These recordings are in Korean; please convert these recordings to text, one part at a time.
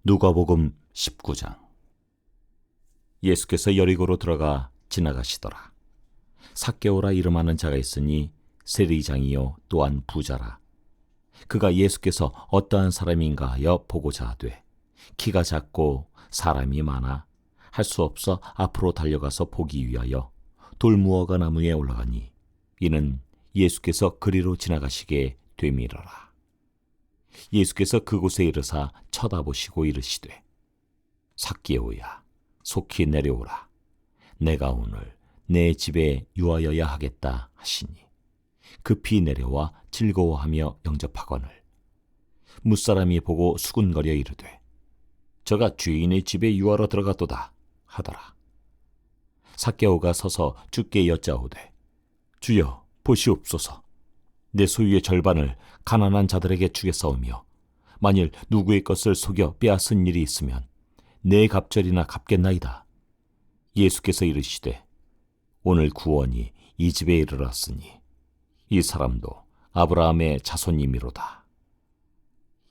누가복음 19장. 예수께서 여리고로 들어가 지나가시더라. 삭개오라 이름하는 자가 있으니 세리장이요 또한 부자라. 그가 예수께서 어떠한 사람인가 하여 보고자 하되 키가 작고 사람이 많아 할 수 없어 앞으로 달려가서 보기 위하여 돌무화과 나무에 올라가니 이는 예수께서 그리로 지나가시게 되밀어라. 예수께서 그곳에 이르사 쳐다보시고 이르시되 삭개오야 속히 내려오라. 내가 오늘 내 집에 유하여야 하겠다 하시니 급히 내려와 즐거워하며 영접하거늘 무사람이 보고 수군거려 이르되 저가 주인의 집에 유하러 들어갔도다 하더라. 삭개오가 서서 주께 여짜오되 주여 보시옵소서. 내 소유의 절반을 가난한 자들에게 주겠사오며 만일 누구의 것을 속여 빼앗은 일이 있으면 내 갑절이나 갚겠나이다. 예수께서 이르시되 오늘 구원이 이 집에 이르렀으니 이 사람도 아브라함의 자손이미로다.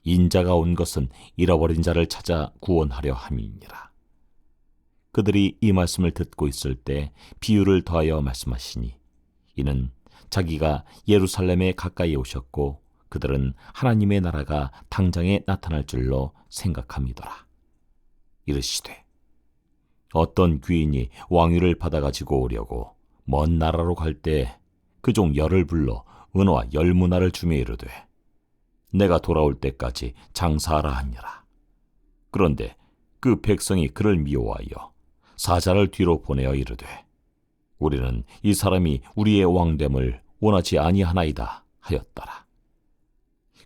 인자가 온 것은 잃어버린 자를 찾아 구원하려 함이니라. 그들이 이 말씀을 듣고 있을 때 비유를 더하여 말씀하시니 이는 자기가 예루살렘에 가까이 오셨고 그들은 하나님의 나라가 당장에 나타날 줄로 생각함이더라. 이르시되 어떤 귀인이 왕위를 받아가지고 오려고 먼 나라로 갈 때 그 종 열을 불러 은화와 열문화를 주며 이르되 내가 돌아올 때까지 장사하라 하니라. 그런데 그 백성이 그를 미워하여 사자를 뒤로 보내어 이르되 우리는 이 사람이 우리의 왕됨을 원하지 아니하나이다 하였더라.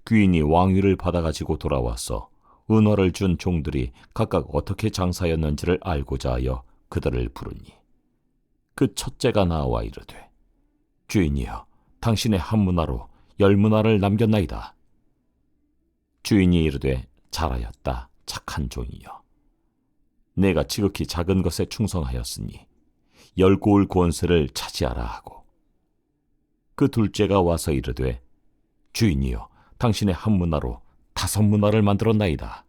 귀인이 왕위를 받아가지고 돌아와서 은화를 준 종들이 각각 어떻게 장사였는지를 알고자 하여 그들을 부르니 그 첫째가 나와 이르되 주인이여 당신의 한 문화로 10문화를 남겼나이다. 주인이 이르되 잘하였다 착한 종이여. 내가 지극히 작은 것에 충성하였으니 10고을 권세를 차지하라 하고 그 둘째가 와서 이르되 주인이여 당신의 한 문화로 5문화를 만들었나이다.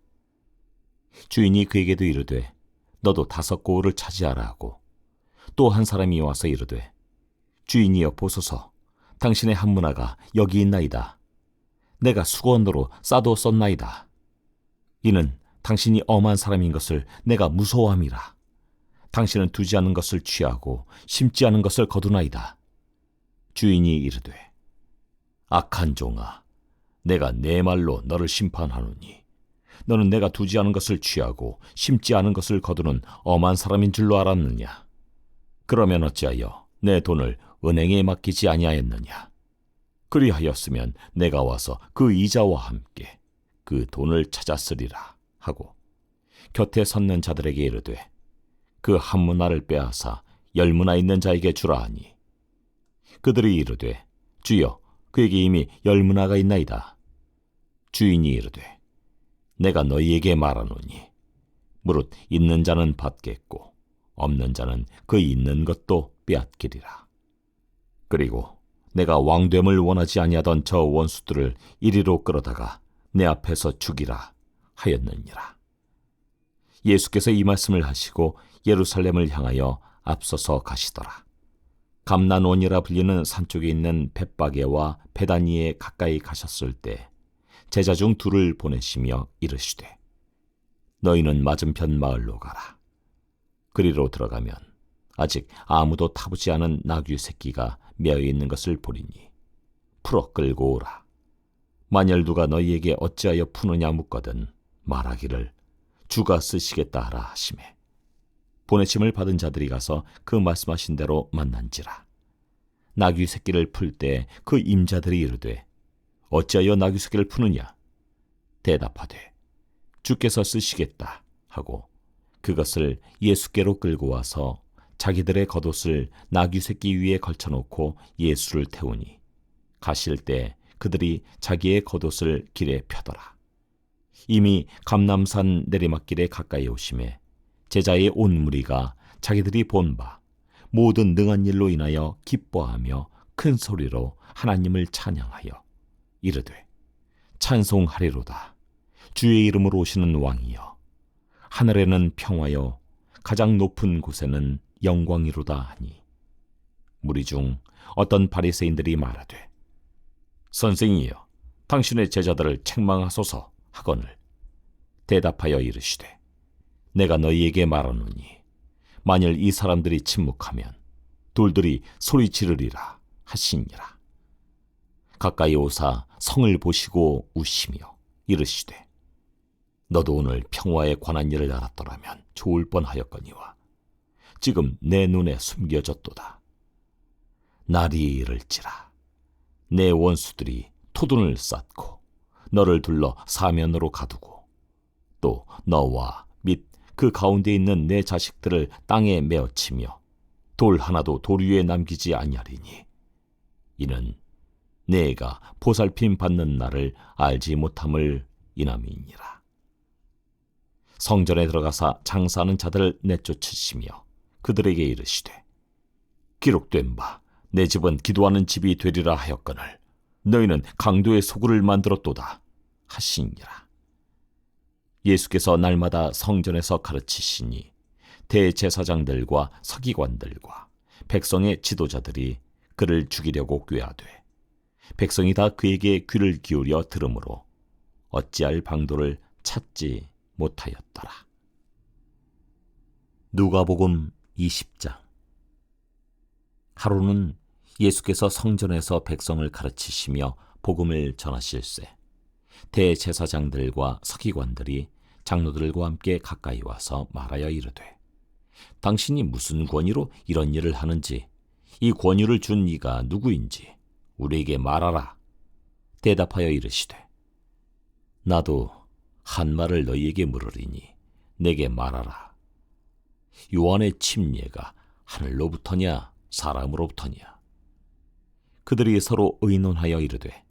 주인이 그에게도 이르되 너도 5고을을 차지하라 하고 또 한 사람이 와서 이르되 주인이여 보소서 당신의 한 문화가 여기 있나이다. 내가 수건으로 싸도 썼나이다. 이는 당신이 엄한 사람인 것을 내가 무서워함이라. 당신은 두지 않은 것을 취하고 심지 않은 것을 거두나이다. 주인이 이르되 악한 종아 내가 내 말로 너를 심판하노니 너는 내가 두지 않은 것을 취하고 심지 않은 것을 거두는 엄한 사람인 줄로 알았느냐. 그러면 어찌하여 내 돈을 은행에 맡기지 아니하였느냐. 그리하였으면 내가 와서 그 이자와 함께 그 돈을 찾았으리라 하고 곁에 섰는 자들에게 이르되 그 한 문화를 빼앗아 10문화 있는 자에게 주라 하니 그들이 이르되 주여 그에게 이미 10문화가 있나이다. 주인이 이르되 내가 너희에게 말하노니 무릇 있는 자는 받겠고 없는 자는 그 있는 것도 빼앗기리라. 그리고 내가 왕됨을 원하지 아니하던 저 원수들을 이리로 끌어다가 내 앞에서 죽이라 하였느니라. 예수께서 이 말씀을 하시고 예루살렘을 향하여 앞서서 가시더라. 감난원이라 불리는 산쪽에 있는 벳바게와 베다니에 가까이 가셨을 때 제자 중 둘을 보내시며 이르시되 너희는 맞은편 마을로 가라. 그리로 들어가면 아직 아무도 타보지 않은 나귀 새끼가 매어 있는 것을 보리니 풀어 끌고 오라. 만일 누가 너희에게 어찌하여 푸느냐 묻거든 말하기를 주가 쓰시겠다 하라 하시매 보내심을 받은 자들이 가서 그 말씀하신 대로 만난지라. 나귀 새끼를 풀 때 그 임자들이 이르되 어찌하여 나귀 새끼를 푸느냐. 대답하되 주께서 쓰시겠다 하고 그것을 예수께로 끌고 와서 자기들의 겉옷을 나귀 새끼 위에 걸쳐놓고 예수를 태우니 가실 때 그들이 자기의 겉옷을 길에 펴더라. 이미 감람산 내리막길에 가까이 오심에 제자의 온 무리가 자기들이 본 바 모든 능한 일로 인하여 기뻐하며 큰 소리로 하나님을 찬양하여 이르되 찬송하리로다. 주의 이름으로 오시는 왕이여 하늘에는 평화요 가장 높은 곳에는 영광이로다 하니, 무리 중 어떤 바리새인들이 말하되, 선생이여, 당신의 제자들을 책망하소서 하거늘 대답하여 이르시되, 내가 너희에게 말하노니 만일 이 사람들이 침묵하면 돌들이 소리 지르리라 하시니라. 가까이 오사 성을 보시고 우시며 이르시되, 너도 오늘 평화에 관한 일을 알았더라면 좋을 뻔하였거니와 지금 내 눈에 숨겨졌도다. 날이 이를지라 내 원수들이 토둔을 쌓고 너를 둘러 사면으로 가두고 또 너와 및 그 가운데 있는 내 자식들을 땅에 메어치며 돌 하나도 돌 위에 남기지 아니하리니, 이는 내가 보살핌 받는 날을 알지 못함을 인함이니라. 성전에 들어가사 장사하는 자들을 내쫓으시며 그들에게 이르시되, 기록된 바 내 집은 기도하는 집이 되리라 하였거늘 너희는 강도의 소굴을 만들었도다 하시니라. 예수께서 날마다 성전에서 가르치시니 대제사장들과 서기관들과 백성의 지도자들이 그를 죽이려고 꾀하되, 백성이 다 그에게 귀를 기울여 들으므로 어찌할 방도를 찾지 못하였더라. 누가복음 20장. 하루는 예수께서 성전에서 백성을 가르치시며 복음을 전하실세 대제사장들과 서기관들이 장로들과 함께 가까이 와서 말하여 이르되, 당신이 무슨 권위로 이런 일을 하는지, 이 권위를 준 이가 누구인지 우리에게 말하라. 대답하여 이르시되, 나도 한 말을 너희에게 물으리니 내게 말하라. 요한의 침례가 하늘로부터냐 사람으로부터냐? 그들이 서로 의논하여 이르되,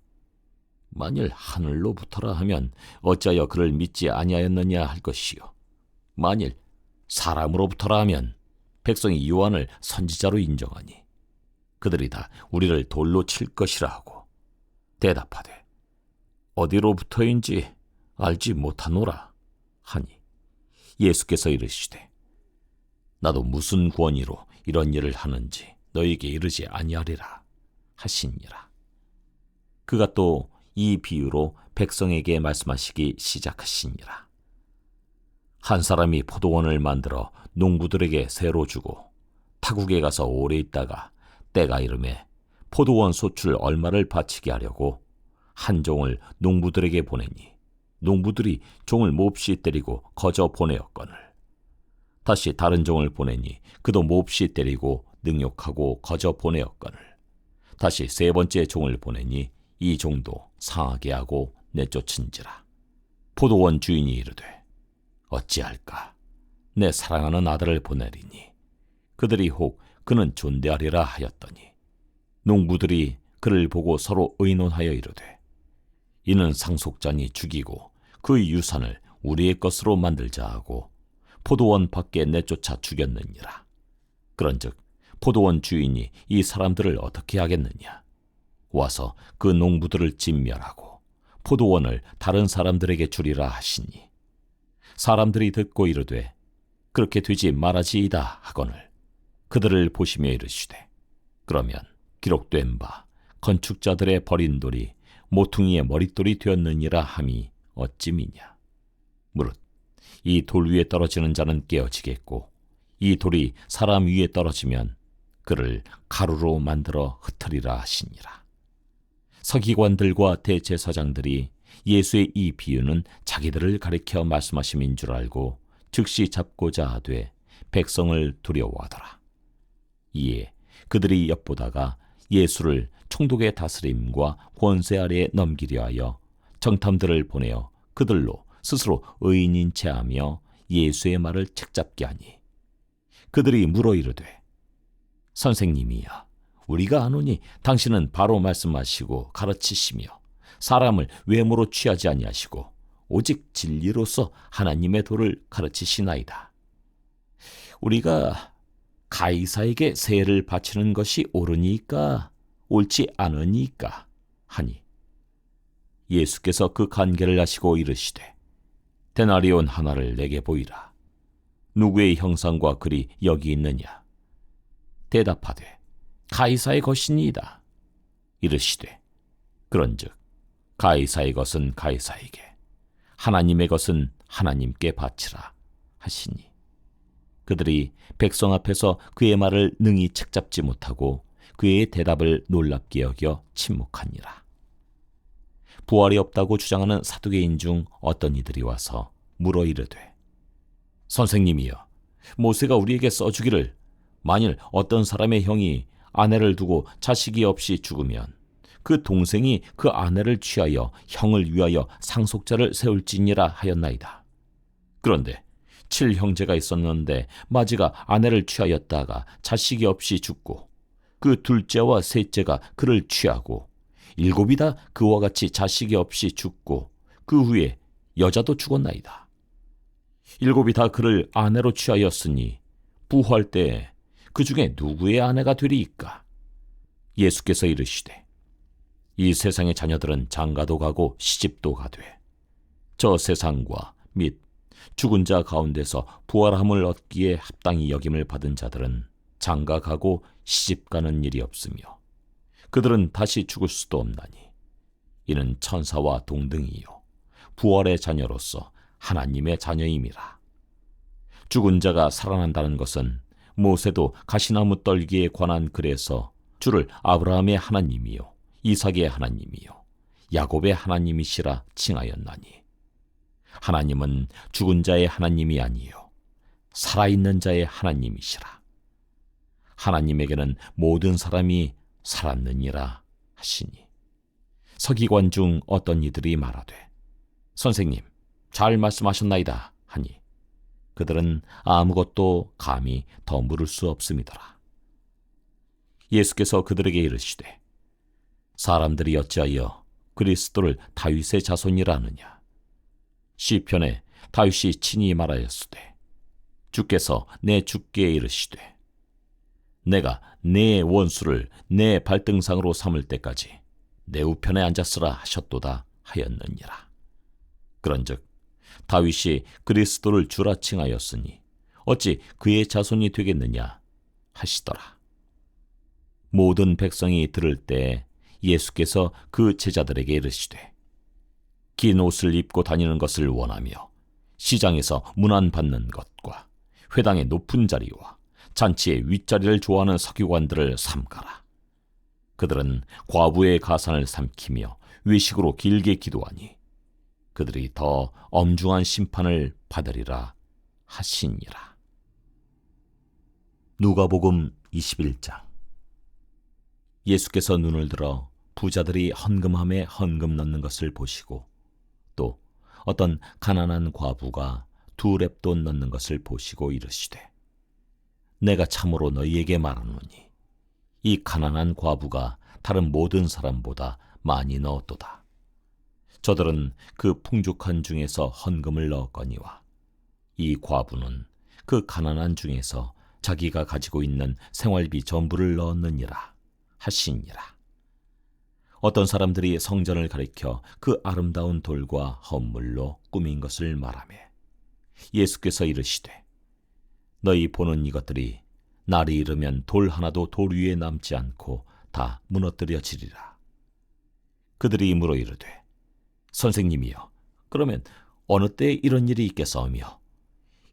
만일 하늘로부터라 하면 어찌하여 그를 믿지 아니하였느냐 할 것이요, 만일 사람으로부터라 하면 백성이 요한을 선지자로 인정하니 그들이 다 우리를 돌로 칠 것이라 하고 대답하되, 어디로부터인지 알지 못하노라 하니, 예수께서 이르시되, 나도 무슨 권위로 이런 일을 하는지 너희에게 이르지 아니하리라 하시니라. 그가 또 이 비유로 백성에게 말씀하시기 시작하시니라. 한 사람이 포도원을 만들어 농부들에게 새로 주고 타국에 가서 오래 있다가 때가 이르매 포도원 소출 얼마를 바치게 하려고 한 종을 농부들에게 보내니, 농부들이 종을 몹시 때리고 거저 보내었거늘 다시 다른 종을 보내니 그도 몹시 때리고 능욕하고 거저 보내었거늘 다시 세 번째 종을 보내니 이 종도 상하게 하고 내쫓은지라. 포도원 주인이 이르되, 어찌할까? 내 사랑하는 아들을 보내리니 그들이 혹 그는 존대하리라 하였더니, 농부들이 그를 보고 서로 의논하여 이르되, 이는 상속자니 죽이고 그의 유산을 우리의 것으로 만들자 하고 포도원 밖에 내쫓아 죽였느니라. 그런즉 포도원 주인이 이 사람들을 어떻게 하겠느냐? 와서 그 농부들을 진멸하고 포도원을 다른 사람들에게 주리라 하시니, 사람들이 듣고 이르되, 그렇게 되지 말아지이다 하거늘 그들을 보시며 이르시되, 그러면 기록된 바 건축자들의 버린 돌이 모퉁이의 머릿돌이 되었느니라 함이 어찌미냐? 무릇 이 돌 위에 떨어지는 자는 깨어지겠고 이 돌이 사람 위에 떨어지면 그를 가루로 만들어 흩으리라 하시니라. 서기관들과 대제사장들이 예수의 이 비유는 자기들을 가리켜 말씀하심인 줄 알고 즉시 잡고자 하되 백성을 두려워하더라. 이에 그들이 엿보다가 예수를 총독의 다스림과 권세 아래에 넘기려 하여 정탐들을 보내어 그들로 스스로 의인인 체하며 예수의 말을 책잡게 하니, 그들이 물어 이르되, 선생님이여, 우리가 아노니 당신은 바로 말씀하시고 가르치시며 사람을 외모로 취하지 아니하시고 오직 진리로서 하나님의 도를 가르치시나이다. 우리가 가이사에게 세를 바치는 것이 옳으니까 옳지 않으니까 하니, 예수께서 그 간계를 아시고 이르시되, 데나리온 하나를 내게 보이라. 누구의 형상과 글이 여기 있느냐? 대답하되 가이사의 것이니이다. 이르시되 그런즉 가이사의 것은 가이사에게, 하나님의 것은 하나님께 바치라 하시니, 그들이 백성 앞에서 그의 말을 능히 책잡지 못하고 그의 대답을 놀랍게 여겨 침묵하니라. 부활이 없다고 주장하는 사두개인 중 어떤 이들이 와서 물어 이르되, 선생님이여, 모세가 우리에게 써주기를 만일 어떤 사람의 형이 아내를 두고 자식이 없이 죽으면 그 동생이 그 아내를 취하여 형을 위하여 상속자를 세울지니라 하였나이다. 그런데 7형제가 있었는데 마지가 아내를 취하였다가 자식이 없이 죽고 그 둘째와 셋째가 그를 취하고 7이 다 그와 같이 자식이 없이 죽고 그 후에 여자도 죽었나이다. 7이 다 그를 아내로 취하였으니 부활 때에 그 중에 누구의 아내가 되리이까? 예수께서 이르시되 이 세상의 자녀들은 장가도 가고 시집도 가되 저 세상과 및 죽은 자 가운데서 부활함을 얻기에 합당히 여김을 받은 자들은 장가 가고 시집 가는 일이 없으며 그들은 다시 죽을 수도 없나니 이는 천사와 동등이요 부활의 자녀로서 하나님의 자녀임이라. 죽은 자가 살아난다는 것은 모세도 가시나무 떨기에 관한 글에서 주를 아브라함의 하나님이요 이삭의 하나님이요 야곱의 하나님이시라 칭하였나니, 하나님은 죽은 자의 하나님이 아니요 살아있는 자의 하나님이시라. 하나님에게는 모든 사람이 살았느니라 하시니, 서기관 중 어떤 이들이 말하되 선생님 잘 말씀하셨나이다 하니, 그들은 아무것도 감히 더 물을 수 없음이더라. 예수께서 그들에게 이르시되 사람들이 어찌하여 그리스도를 다윗의 자손이라 하느냐? 시편에 다윗이 친히 말하였으되 주께서 내 주께 이르시되 내가 내 원수를 내 발등상으로 삼을 때까지 내 우편에 앉았으라 하셨도다 하였느니라. 그런즉 다윗이 그리스도를 주라 칭하였으니 어찌 그의 자손이 되겠느냐 하시더라. 모든 백성이 들을 때 예수께서 그 제자들에게 이르시되 긴 옷을 입고 다니는 것을 원하며 시장에서 문안받는 것과 회당의 높은 자리와 잔치의 윗자리를 좋아하는 서기관들을 삼가라. 그들은 과부의 가산을 삼키며 외식으로 길게 기도하니 그들이 더 엄중한 심판을 받으리라 하시니라. 누가복음 21장. 예수께서 눈을 들어 부자들이 헌금함에 헌금 넣는 것을 보시고 또 어떤 가난한 과부가 2렙돈 넣는 것을 보시고 이르시되 내가 참으로 너희에게 말하노니 이 가난한 과부가 다른 모든 사람보다 많이 넣었도다. 저들은 그 풍족한 중에서 헌금을 넣었거니와 이 과부는 그 가난한 중에서 자기가 가지고 있는 생활비 전부를 넣었느니라 하시니라. 어떤 사람들이 성전을 가리켜 그 아름다운 돌과 헌물로 꾸민 것을 말하며 예수께서 이르시되 너희 보는 이것들이 날이 이르면 돌 하나도 돌 위에 남지 않고 다 무너뜨려지리라. 그들이 물어 이르되 선생님이여, 그러면 어느 때에 이런 일이 있겠사오며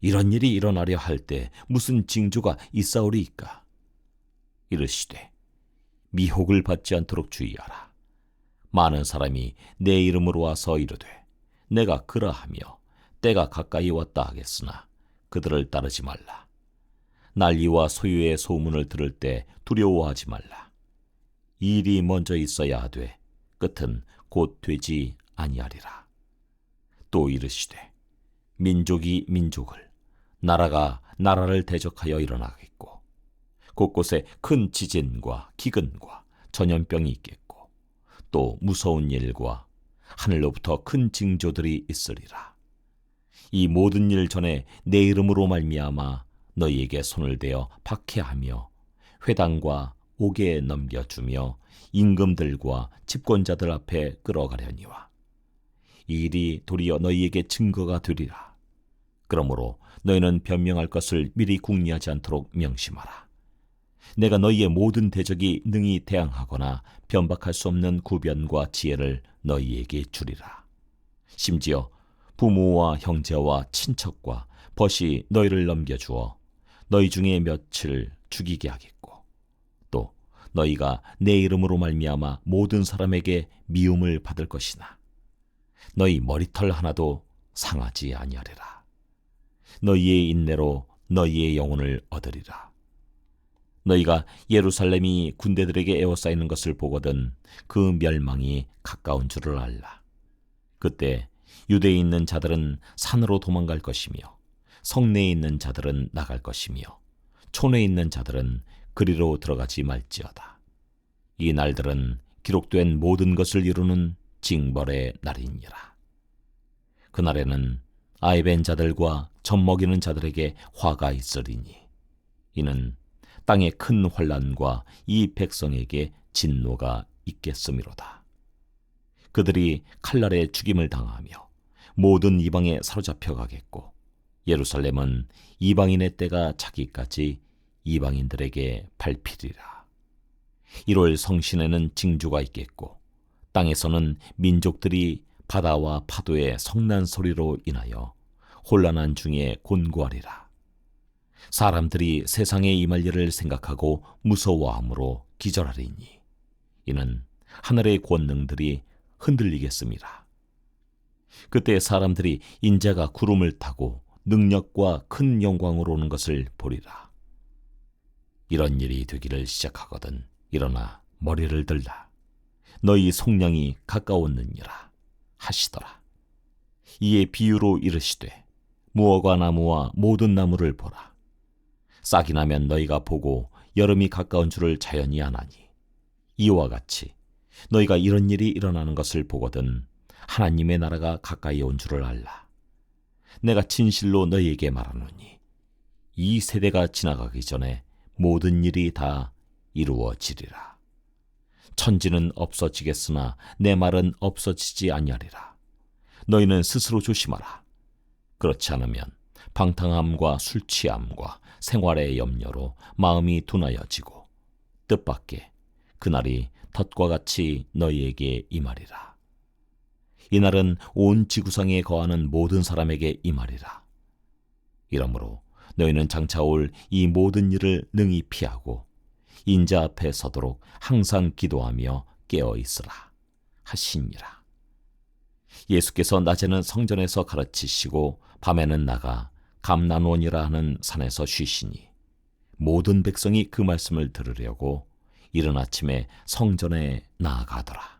이런 일이 일어나려 할 때 무슨 징조가 있사오리이까? 이르시되 미혹을 받지 않도록 주의하라. 많은 사람이 내 이름으로 와서 이르되 내가 그러하며 때가 가까이 왔다 하겠으나 그들을 따르지 말라. 난리와 소유의 소문을 들을 때 두려워하지 말라. 일이 먼저 있어야 하되 끝은 곧 되지 아니하리라. 또 이르시되 민족이 민족을, 나라가 나라를 대적하여 일어나겠고 곳곳에 큰 지진과 기근과 전염병이 있겠고 또 무서운 일과 하늘로부터 큰 징조들이 있으리라. 이 모든 일 전에 내 이름으로 말미암아 너희에게 손을 대어 박해하며 회당과 옥에 넘겨주며 임금들과 집권자들 앞에 끌어가려니와 이 일이 도리어 너희에게 증거가 되리라. 그러므로 너희는 변명할 것을 미리 궁리하지 않도록 명심하라. 내가 너희의 모든 대적이 능히 대항하거나 변박할 수 없는 구변과 지혜를 너희에게 주리라. 심지어 부모와 형제와 친척과 벗이 너희를 넘겨주어 너희 중에 몇을 죽이게 하겠고, 또 너희가 내 이름으로 말미암아 모든 사람에게 미움을 받을 것이나 너희 머리털 하나도 상하지 아니하리라. 너희의 인내로 너희의 영혼을 얻으리라. 너희가 예루살렘이 군대들에게 에워싸이는 것을 보거든 그 멸망이 가까운 줄을 알라. 그때 유대에 있는 자들은 산으로 도망갈 것이며 성내에 있는 자들은 나갈 것이며 촌에 있는 자들은 그리로 들어가지 말지어다. 이 날들은 기록된 모든 것을 이루는 징벌의 날이니라. 그날에는 아이벤 자들과 젖먹이는 자들에게 화가 있으리니 이는 땅의 큰 환난과 이 백성에게 진노가 있겠음이로다. 그들이 칼날에 죽임을 당하며 모든 이방에 사로잡혀 가겠고, 예루살렘은 이방인의 때가 차기까지 이방인들에게 밟히리라. 1월 성신에는 징조가 있겠고, 땅에서는 민족들이 바다와 파도의 성난 소리로 인하여 혼란한 중에 곤고하리라. 사람들이 세상에 임할 일을 생각하고 무서워함으로 기절하리니 이는 하늘의 권능들이 흔들리겠습니다. 그때 사람들이 인자가 구름을 타고 능력과 큰 영광으로 오는 것을 보리라. 이런 일이 되기를 시작하거든 일어나 머리를 들라. 너희 속량이 가까웠느니라 하시더라. 이에 비유로 이르시되 무화과 나무와 모든 나무를 보라. 싹이 나면 너희가 보고 여름이 가까운 줄을 자연히 아나니, 이와 같이 너희가 이런 일이 일어나는 것을 보거든 하나님의 나라가 가까이 온 줄을 알라. 내가 진실로 너희에게 말하노니 이 세대가 지나가기 전에 모든 일이 다 이루어지리라. 천지는 없어지겠으나 내 말은 없어지지 아니하리라. 너희는 스스로 조심하라. 그렇지 않으면 방탕함과 술 취함과 생활의 염려로 마음이 둔하여지고 뜻밖의 그날이 덫과 같이 너희에게 임하리라. 이날은 온 지구상에 거하는 모든 사람에게 임하리라. 이러므로 너희는 장차 올 이 모든 일을 능히 피하고 인자 앞에 서도록 항상 기도하며 깨어 있으라 하시니라. 예수께서 낮에는 성전에서 가르치시고 밤에는 나가 감난원이라 하는 산에서 쉬시니 모든 백성이 그 말씀을 들으려고 이른 아침에 성전에 나아가더라.